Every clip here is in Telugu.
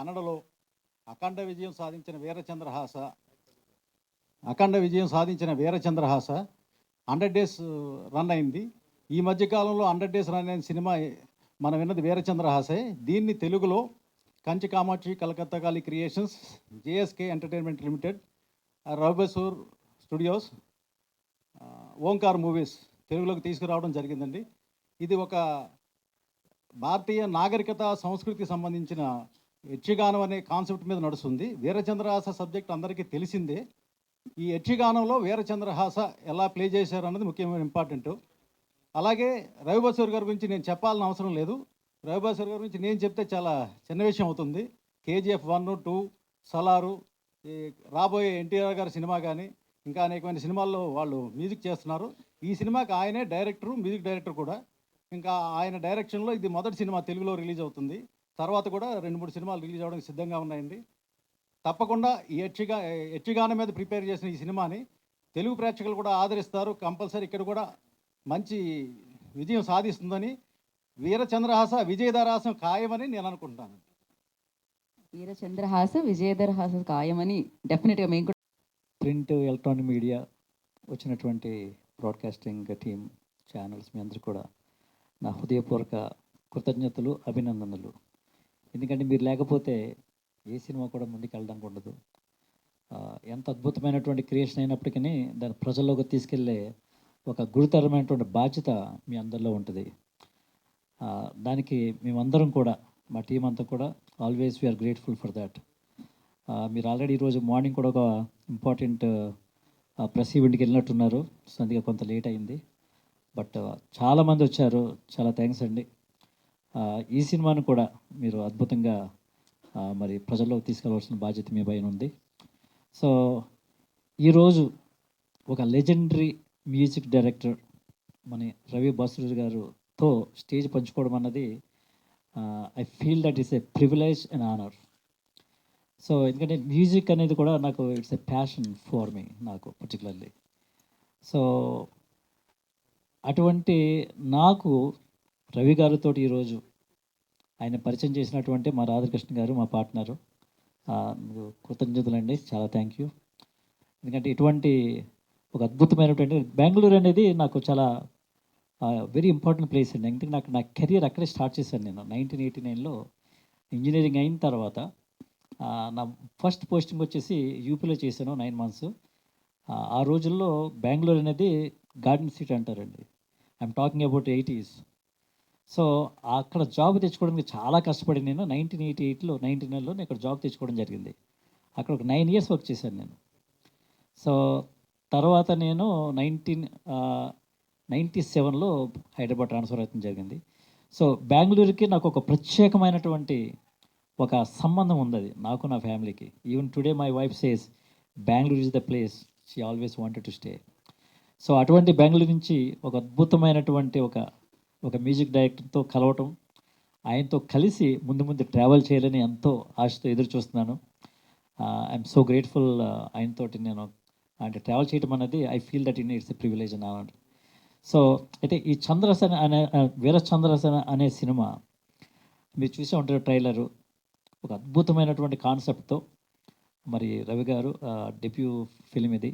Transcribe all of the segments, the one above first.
కన్నడలో అఖండ విజయం సాధించిన వీరచంద్రహాస అఖండ విజయం సాధించిన వీరచంద్రహాస 100 డేస్ రన్ అయింది. ఈ మధ్యకాలంలో 100 డేస్ రన్ అయిన సినిమా మనం విన్నది వీరచంద్రహాసే. దీన్ని తెలుగులో కంచి కామాక్షి కలకత్తా కాళీ creations, JSK entertainment limited, రవిబసూర్ studios, Omkar movies తెలుగులోకి తీసుకురావడం జరిగిందండి. ఇది ఒక భారతీయ నాగరికత సంస్కృతికి సంబంధించిన యక్షగానం అనే కాన్సెప్ట్ మీద నడుస్తుంది. వీరచంద్రహాస సబ్జెక్ట్ అందరికీ తెలిసిందే. ఈ యక్షగానంలో వీరచంద్రహాస ఎలా ప్లే చేశారు అన్నది ముఖ్యమైన ఇంపార్టెంట్. అలాగే రవిబసూర్ గారి గురించి నేను చెప్పాలని అవసరం లేదు. రవిబసూర్ గారి గురించి నేను చెప్తే చాలా చిన్న విషయం అవుతుంది. కేజీఎఫ్ 1, 2, సలారు, ఈ రాబోయే ఎన్టీఆర్ గారి సినిమా కానీ ఇంకా అనేకమైన సినిమాల్లో వాళ్ళు మ్యూజిక్ చేస్తున్నారు. ఈ సినిమాకి ఆయనే డైరెక్టరు, మ్యూజిక్ డైరెక్టర్ కూడా. ఇంకా ఆయన డైరెక్షన్లో ఇది మొదటి సినిమా తెలుగులో రిలీజ్ అవుతుంది. తర్వాత కూడా 2-3 సినిమాలు రిలీజ్ అవ్వడానికి సిద్ధంగా ఉన్నాయండి. తప్పకుండా ఈ యక్షగానం మీద ప్రిపేర్ చేసిన ఈ సినిమాని తెలుగు ప్రేక్షకులు కూడా ఆదరిస్తారు. కంపల్సరీ ఇక్కడ కూడా మంచి విజయం సాధిస్తుందని, వీరచంద్రహాస విజయదరహాసం ఖాయమని నేను అనుకుంటున్నాను. వీరచంద్రహాస విజయదరహాస ఖాయమని డెఫినెట్గా మేము కూడా. ప్రింట్, ఎలక్ట్రానిక్ మీడియా వచ్చినటువంటి బ్రాడ్కాస్టింగ్ టీమ్, ఛానల్స్ మీ అందరూ కూడా నా హృదయపూర్వక కృతజ్ఞతలు, అభినందనలు. ఎందుకంటే మీరు లేకపోతే ఏ సినిమా కూడా ముందుకు వెళ్ళడానికి ఉండదు. ఎంత అద్భుతమైనటువంటి క్రియేషన్ అయినప్పటికీ దాన్ని ప్రజల్లోకి తీసుకెళ్ళే ఒక గురుతరమైనటువంటి బాధ్యత మీ అందరిలో ఉంటుంది. దానికి మేమందరం కూడా, మా టీం అంతా కూడా always we are grateful for that. మీరు ఆల్రెడీ ఈరోజు మార్నింగ్ కూడా ఒక ఇంపార్టెంట్ ప్రెస్ ఈవెంట్కి వెళ్ళినట్టున్నారు. సో అందుకే కొంత లేట్ అయింది. బట్ చాలామంది వచ్చారు, చాలా థ్యాంక్స్ అండి. ఈ సినిమాను కూడా మీరు అద్భుతంగా మరి ప్రజల్లోకి తీసుకెళ్ళవలసిన బాధ్యత మీ పైన ఉంది. సో ఈరోజు ఒక లెజెండరీ మ్యూజిక్ డైరెక్టర్ మన రవి బసూర్ గారుతో స్టేజ్ పంచుకోవడం అన్నది I feel that is a privilege and honour. So ఎందుకంటే మ్యూజిక్ అనేది కూడా నాకు it's a passion for me, నాకు పర్టికులర్లీ. సో అటువంటి నాకు రవి గారితో ఈరోజు ఆయన పరిచయం చేసినటువంటి మా రాధాకృష్ణ గారు, మా పార్ట్నరు, కృతజ్ఞతలండి, చాలా థ్యాంక్ యూ. ఎందుకంటే ఇటువంటి ఒక అద్భుతమైనటువంటి బెంగళూరు అనేది నాకు చాలా వెరీ ఇంపార్టెంట్ ప్లేస్ అండి. ఎందుకంటే నా కెరీర్ అక్కడే స్టార్ట్ చేశాను నేను 1989లో ఇంజనీరింగ్ అయిన తర్వాత. నా ఫస్ట్ పోస్టింగ్ వచ్చేసి యూపీలో చేశాను 9 months. ఆ రోజుల్లో బెంగళూరు అనేది గార్డెన్ సిటీ అంటారండి. I'm talking about 80s. So అక్కడ జాబ్ తెచ్చుకోవడానికి చాలా కష్టపడి నేను 1989లో నేను ఇక్కడ జాబ్ తెచ్చుకోవడం జరిగింది. అక్కడ ఒక 9 years వర్క్ చేశాను నేను. సో తర్వాత నేను 1997లో హైదరాబాద్ ట్రాన్స్ఫర్ అవ్వడం జరిగింది. సో బెంగళూరుకి నాకు ఒక ప్రత్యేకమైనటువంటి ఒక సంబంధం ఉంది, నాకు నా ఫ్యామిలీకి. Even today my wife says Bengaluru is the place she always wanted to stay. So అటువంటి బెంగళూరు నుంచి ఒక అద్భుతమైనటువంటి ఒక మ్యూజిక్ డైరెక్టర్తో కలవటం, ఆయనతో కలిసి ముందు ట్రావెల్ చేయాలని ఎంతో ఆశతో ఎదురు చూస్తున్నాను. I'm so grateful. ఆయనతోటి నేను అంటే ట్రావెల్ చేయడం అనేది I feel that it's a privilege అని అన్నాడు. సో అయితే ఈ చంద్రసేన అనే వీరచంద్రసేన అనే సినిమా మీరు చూసే ఉంటారు ట్రైలరు. ఒక అద్భుతమైనటువంటి కాన్సెప్ట్తో మరి రవి గారు డెబ్యూ ఫిలిం ఇది.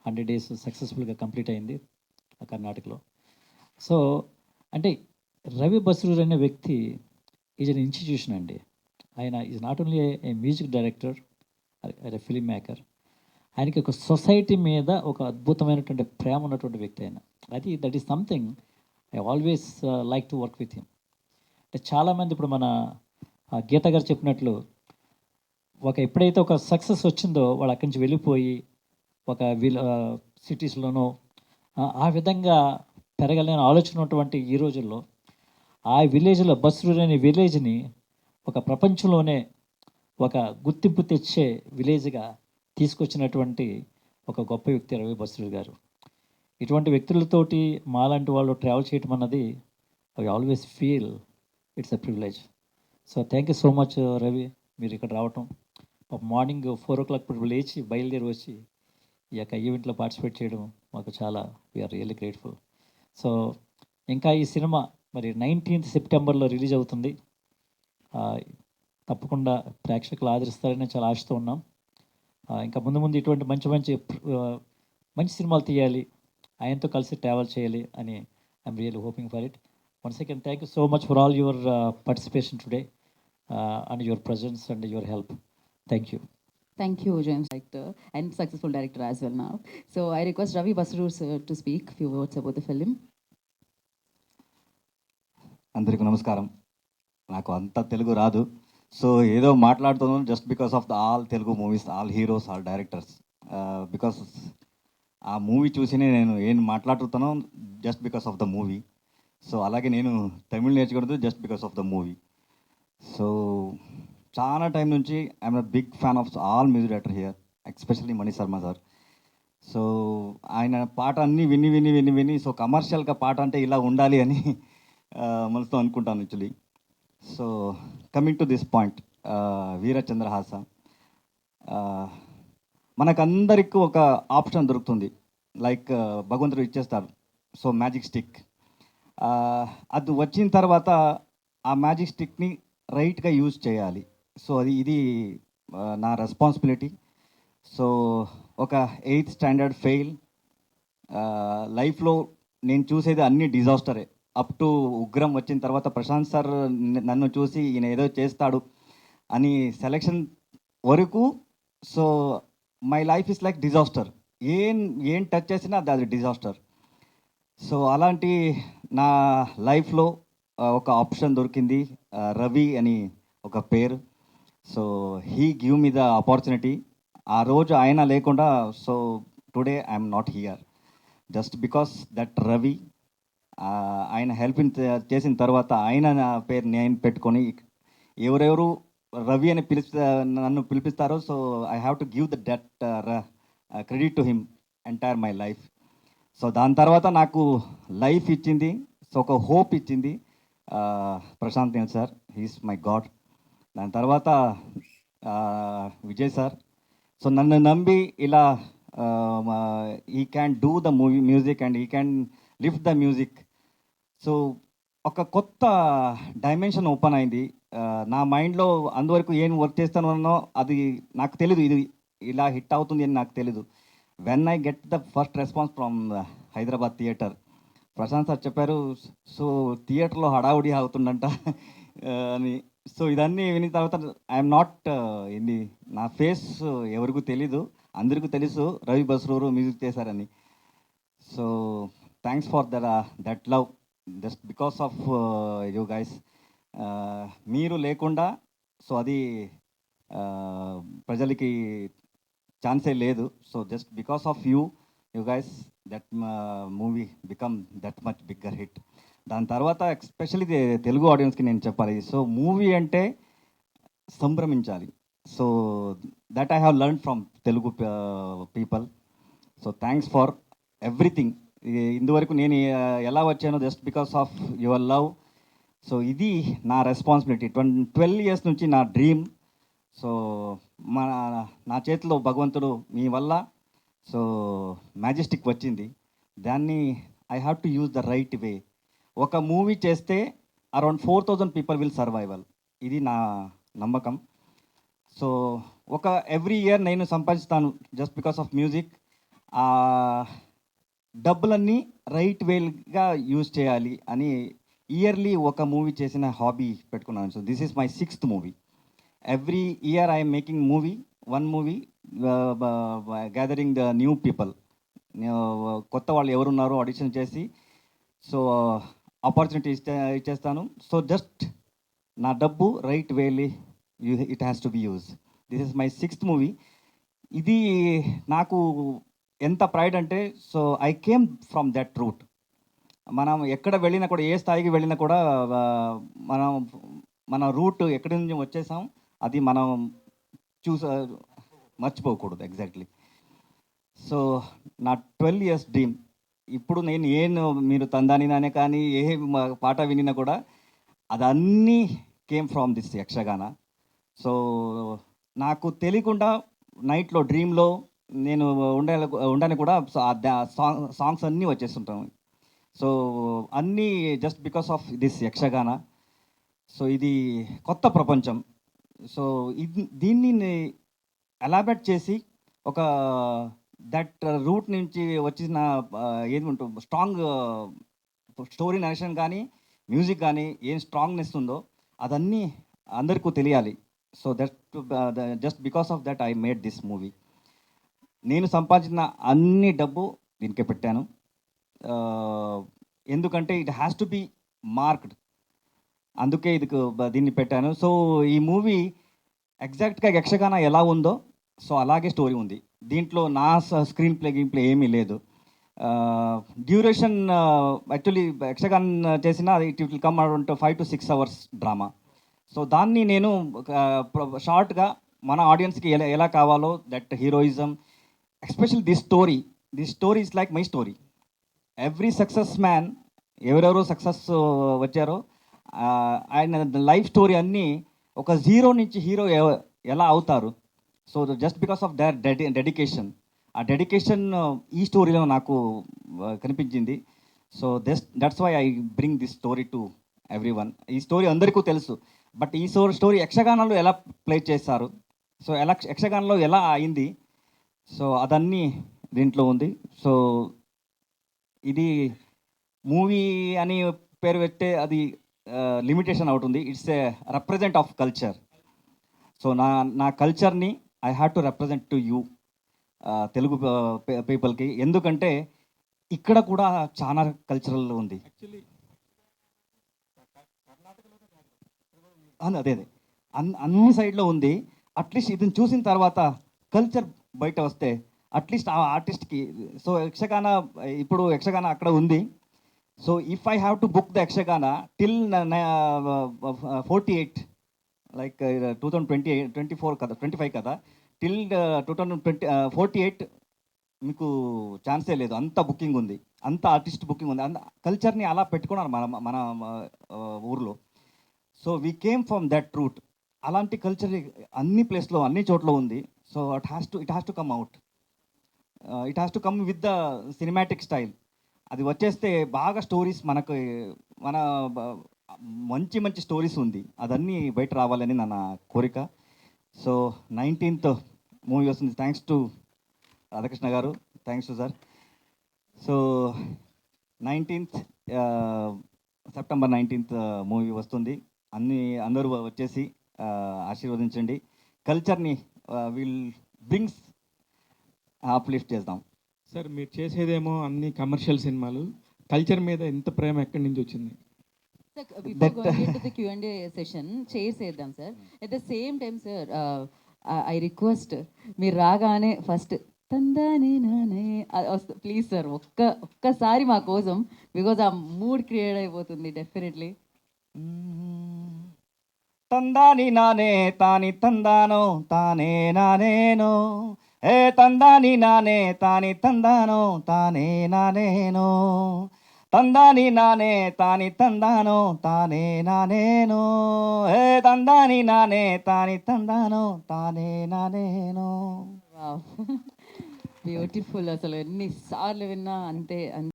100 days సక్సెస్ఫుల్గా కంప్లీట్ అయింది కర్ణాటకలో. సో అంటే రవి బసూర్ అనే వ్యక్తి ఈజ్ అన్ ఇన్స్టిట్యూషన్ అండి. ఆయన is not only A music director, A film maker. ఆయనకి ఒక సొసైటీ మీద ఒక అద్భుతమైనటువంటి ప్రేమ ఉన్నటువంటి వ్యక్తి ఆయన. That is something I always like to work with him. అంటే చాలామంది ఇప్పుడు మన గీత గారు చెప్పినట్లు ఎప్పుడైతే ఒక సక్సెస్ వచ్చిందో వాళ్ళు అక్కడి నుంచి వెళ్ళిపోయి ఒక సిటీస్లోనో ఆ విధంగా పెరగలేని ఆలోచన ఉన్నటువంటి ఈ రోజుల్లో ఆ విలేజ్లో బస్రూర్ అనే విలేజ్ని ఒక ప్రపంచంలోనే ఒక గుర్తింపు తెచ్చే విలేజ్గా తీసుకొచ్చినటువంటి ఒక గొప్ప వ్యక్తి రవి బస్రూర్ గారు. ఇటువంటి వ్యక్తులతోటి మాలాంటి వాళ్ళు ట్రావెల్ చేయటం అన్నది I always feel it's a privilege. So thank you so much Ravi, మీరు ఇక్కడ రావటం. మార్నింగ్ 4 o'clock లేచి బయలుదేరి వచ్చి ఈ యొక్క ఈవెంట్లో పార్టిసిపేట్ చేయడం మాకు చాలా వీఆర్ రియల్లీ గ్రేట్ఫుల్. సో ఇంకా ఈ సినిమా మరి 19th September రిలీజ్ అవుతుంది. తప్పకుండా ప్రేక్షకులు ఆదరిస్తారని చాలా ఆశతో ఉన్నాం. ఇంకా ముందు ముందు ఇటువంటి మంచి సినిమాలు తీయాలి, ఆయనతో కలిసి ట్రావెల్ చేయాలి అని I'm really hoping for it. Once again thank you so much for all your participation today and your presence and your help. Thank you. Thank you, James, director and successful director as well now. So I request Ravi Basrur sir to speak few words about the film. అందరికీ నమస్కారం. నాకు అంత తెలుగు రాదు, సో ఏదో మాట్లాడుతున్నాను just because of the all Telugu movies, all heroes, all directors. Because ఆ మూవీ చూసినే నేను ఏం మాట్లాడుతున్నాను just because of the movie. So అలాగే నేను తమిళ్ నేర్చుకున్నది just because of the movie. So చాలా టైం నుంచి I'm a big fan of all music director here, especially Mani Sharma sir. So ఆయన పాట అన్నీ విని విని విని విని సో కమర్షియల్గా పాట అంటే ఇలా ఉండాలి అని మనసుతో అనుకుంటాను actually. So coming to this point, Veerachandrahasa మనకందరికీ ఒక ఆప్షన్ దొరుకుతుంది, లైక్ భగవంతుడు ఇచ్చేస్తారు. సో మ్యాజిక్ స్టిక్, అది వచ్చిన తర్వాత ఆ మ్యాజిక్ స్టిక్ని రైట్గా యూజ్ చేయాలి. సో ఇది నా రెస్పాన్సిబిలిటీ. సో ఒక 8th స్టాండర్డ్ ఫెయిల్, లైఫ్లో నేను చూసేది అన్ని డిజాస్టరే. అప్ టు ఉగ్రం వచ్చిన తర్వాత ప్రశాంత్ సార్ నన్ను చూసి ఈయన ఏదో చేస్తాడు అని సెలెక్షన్ వరకు, so my life is like disaster. ఏం టచ్ చేసినా అది డిజాస్టర్. సో అలాంటి నా లైఫ్లో ఒక ఆప్షన్ దొరికింది, రవి అని ఒక పేరు. So he give me the opportunity. ఆ రోజు ఆయన లేకుండా so today I'm not here, just because that Ravi. ఆయన హెల్ప్ చేసిన తర్వాత ఆయన నా పేరు నేను పెట్టుకొని ఎవరెవరు రవి అని నన్ను పిలిపిస్తారో, so I have to give that credit to him entire my life. So దాని తర్వాత నాకు లైఫ్ ఇచ్చింది, సో ఒక హోప్ ఇచ్చింది Prashanth Neel sir, he's my god. దాని తర్వాత విజయ్ సార్. సో నన్ను నమ్మి ఇలా he can do the movie music and he can lift the music. So ఒక కొత్త డైమెన్షన్ ఓపెన్ అయింది నా మైండ్లో. అందువరకు ఏం వర్క్ చేస్తానో అది నాకు తెలీదు, ఇది ఇలా హిట్ అవుతుంది అని నాకు తెలీదు. When I get the first response from Hyderabad theatre, Prashant sir చెప్పారు, సో థియేటర్లో హడావుడి అవుతుందంట అని. సో ఇదన్నీ విని తర్వాత ఐఎమ్ నాట్ ఇది నా ఫేస్ ఎవరికూ తెలీదు, అందరికీ తెలుసు రవి బస్రూరు మ్యూజిక్ చేశారని. So thanks for that love, just because of you guys. మీరు లేకుండా సో అది ప్రజలకి ఛాన్సే లేదు. So just because of you guys that movie become that much bigger hit. దాని తర్వాత ఎస్పెషల్లీ తెలుగు ఆడియన్స్కి నేను చెప్పాలి, సో మూవీ అంటే సంభ్రమించాలి. So that I have learn from Telugu people. So thanks for everything. ఇందువరకు నేను ఎలా వచ్చానో just because of your love. So ఇది నా రెస్పాన్సిబిలిటీ. 12 years నుంచి నా డ్రీమ్. సో నా చేతిలో భగవంతుడు మీ వల్ల సో మ్యాజెస్టిక్ వచ్చింది. దాన్ని I have to use the right way. ఒక మూవీ చేస్తే అరౌండ్ 4,000 పీపుల్ విల్ సర్వైవల్, ఇది నా నమ్మకం. సో ఒక ఎవ్రీ ఇయర్ నేను సంపాదిస్తాను జస్ట్ బికాస్ ఆఫ్ మ్యూజిక్. డబ్బులన్నీ రైట్ వేగా యూజ్ చేయాలి అని ఇయర్లీ ఒక మూవీ చేసిన హాబీ పెట్టుకున్నాను. So this is my 6th movie. Every year I'm making movie, one movie, gathering the new people. కొత్త వాళ్ళు ఎవరున్నారో ఆడిషన్ చేసి సో ఆపర్చునిటీ ఇచ్చేస్తాను. సో జస్ట్ నా డబ్బు right wavy it has to be use. This is my 6th movie. ఇది నాకు ఎంత ప్రైడ్ అంటే, so I came from that route. మనం ఎక్కడ వెళ్ళినా కూడా, ఏ స్థాయికి వెళ్ళినా కూడా మన రూట్ ఎక్కడి నుంచి వచ్చేసాం అది మనం మర్చిపోకూడదు ఎగ్జాక్ట్లీ. సో నా 12 years డ్రీమ్. ఇప్పుడు నేను మీరు తందానినానే కానీ ఏ పాట వినినా కూడా అదన్నీ came from this Yakshagana. So నాకు తెలియకుండా నైట్లో డ్రీమ్లో నేను ఉండని కూడా సాంగ్స్ అన్నీ వచ్చేస్తుంటాను. సో అన్నీ just because of this Yakshagana. So ఇది కొత్త ప్రపంచం. సో దీన్ని ఎలాబరేట్ చేసి ఒక దట్ రూట్ నుంచి వచ్చిన ఏది ఉంటుంది స్ట్రాంగ్ స్టోరీ నరేషన్ కానీ మ్యూజిక్ కానీ ఏం స్ట్రాంగ్నెస్ ఉందో అదన్నీ అందరికీ తెలియాలి. So that just because of that I made this movie. నేను సంపాదించిన అన్ని డబ్బు దీనికే పెట్టాను. ఎందుకంటే it has to be marked, అందుకే దీన్ని పెట్టాను. సో ఈ మూవీ ఎగ్జాక్ట్గా యక్షగాన ఎలా ఉందో సో అలాగే స్టోరీ ఉంది. దీంట్లో నా స్క్రీన్ ప్లే ఏమీ లేదు. డ్యూరేషన్ యాక్చువల్లీ యక్షగాన చేసిన it will come around 5 to 6 hours drama. So దాన్ని నేను షార్ట్గా మన ఆడియన్స్కి ఎలా కావాలో that heroism, special this story is like my story. Every success man ఎవరెవరో సక్సెస్ వచ్చారో ఆయన లైఫ్ స్టోరీ అన్నీ ఒక జీరో నుంచి హీరో ఎలా అవుతారు. So just because of their dedication, ఆ డెడికేషన్ ఈ స్టోరీలో నాకు కనిపించింది. So that's why I bring this story to everyone. ఈ స్టోరీ అందరికీ తెలుసు, బట్ ఈ స్టోరీ యక్షగానంలో ఎలా ప్లే చేస్తారు, సో యక్షగానంలో ఎలా అయింది, సో అదన్నీ దీంట్లో ఉంది. సో ఇది మూవీ అని పేరు పెట్టే అది లిమిటేషన్ అవుతుంది. It's a represent of culture. So నా కల్చర్ని I have to represent to you Telugu పీపుల్కి. ఎందుకంటే ఇక్కడ కూడా చాలా కల్చరల్ ఉంది. అదే అన్ని సైడ్లో ఉంది. అట్లీస్ట్ ఇది చూసిన తర్వాత కల్చర్ బయట వస్తే అట్లీస్ట్ ఆ ఆర్టిస్ట్కి, సో ఇప్పుడు యక్షగాన అక్కడ ఉంది. So if I have to book the Yakshagana till 48 like 2024 కదా, 25 కదా, టిల్ 2048 మీకు ఛాన్సే లేదు. అంత బుకింగ్ ఉంది, అంత ఆర్టిస్ట్ బుకింగ్ ఉంది. అంత కల్చర్ని అలా పెట్టుకున్నారు మన ఊర్లో. So we came from that route. అలాంటి కల్చర్ అన్ని ప్లేస్లో అన్ని చోట్ల ఉంది. So it has to come out. It has to come with the cinematic style. అది వచ్చేస్తే బాగా స్టోరీస్ మన మంచి స్టోరీస్ ఉంది, అదన్నీ బయట రావాలని నా కోరిక. సో 19th మూవీ వస్తుంది. థ్యాంక్స్ టు రాధాకృష్ణ గారు, thanks to sir. So 19th September 19th movie వస్తుంది. అందరూ వచ్చేసి ఆశీర్వదించండి. కల్చర్ని విల్ బ్రింగ్స్ అప్లిఫ్ట్ చేద్దాం. సార్ మీరు చేసేదేమో అన్ని కమర్షియల్ సినిమాలు, కల్చర్ మీద ఎంత ప్రేమ ఎక్కడి నుంచి వచ్చింది? Before going into the Q&A session, chairs చేద్దాం sir. At the same time, sir, I request మీరు రాగానే ఫస్ట్ తందానే నానే ప్లీజ్ సార్ ఒక్కసారి మా కోసం, బికాజ్ ఆ మూడ్ క్రియేట్ అయిపోతుంది డెఫినెట్లీ. తందాని నానే తాని తందానో తానే నానేనో, ఏ తందాని నానే తాని తందానో తానే నానేనో, తందాని నానే తాని తందానో తానే నానేనో, ఏ తందాని నానే తాని తందానో తానే నానేనో. బ్యూటిఫుల్, అసలు ఎన్నిసార్లు విన్నా అంతే.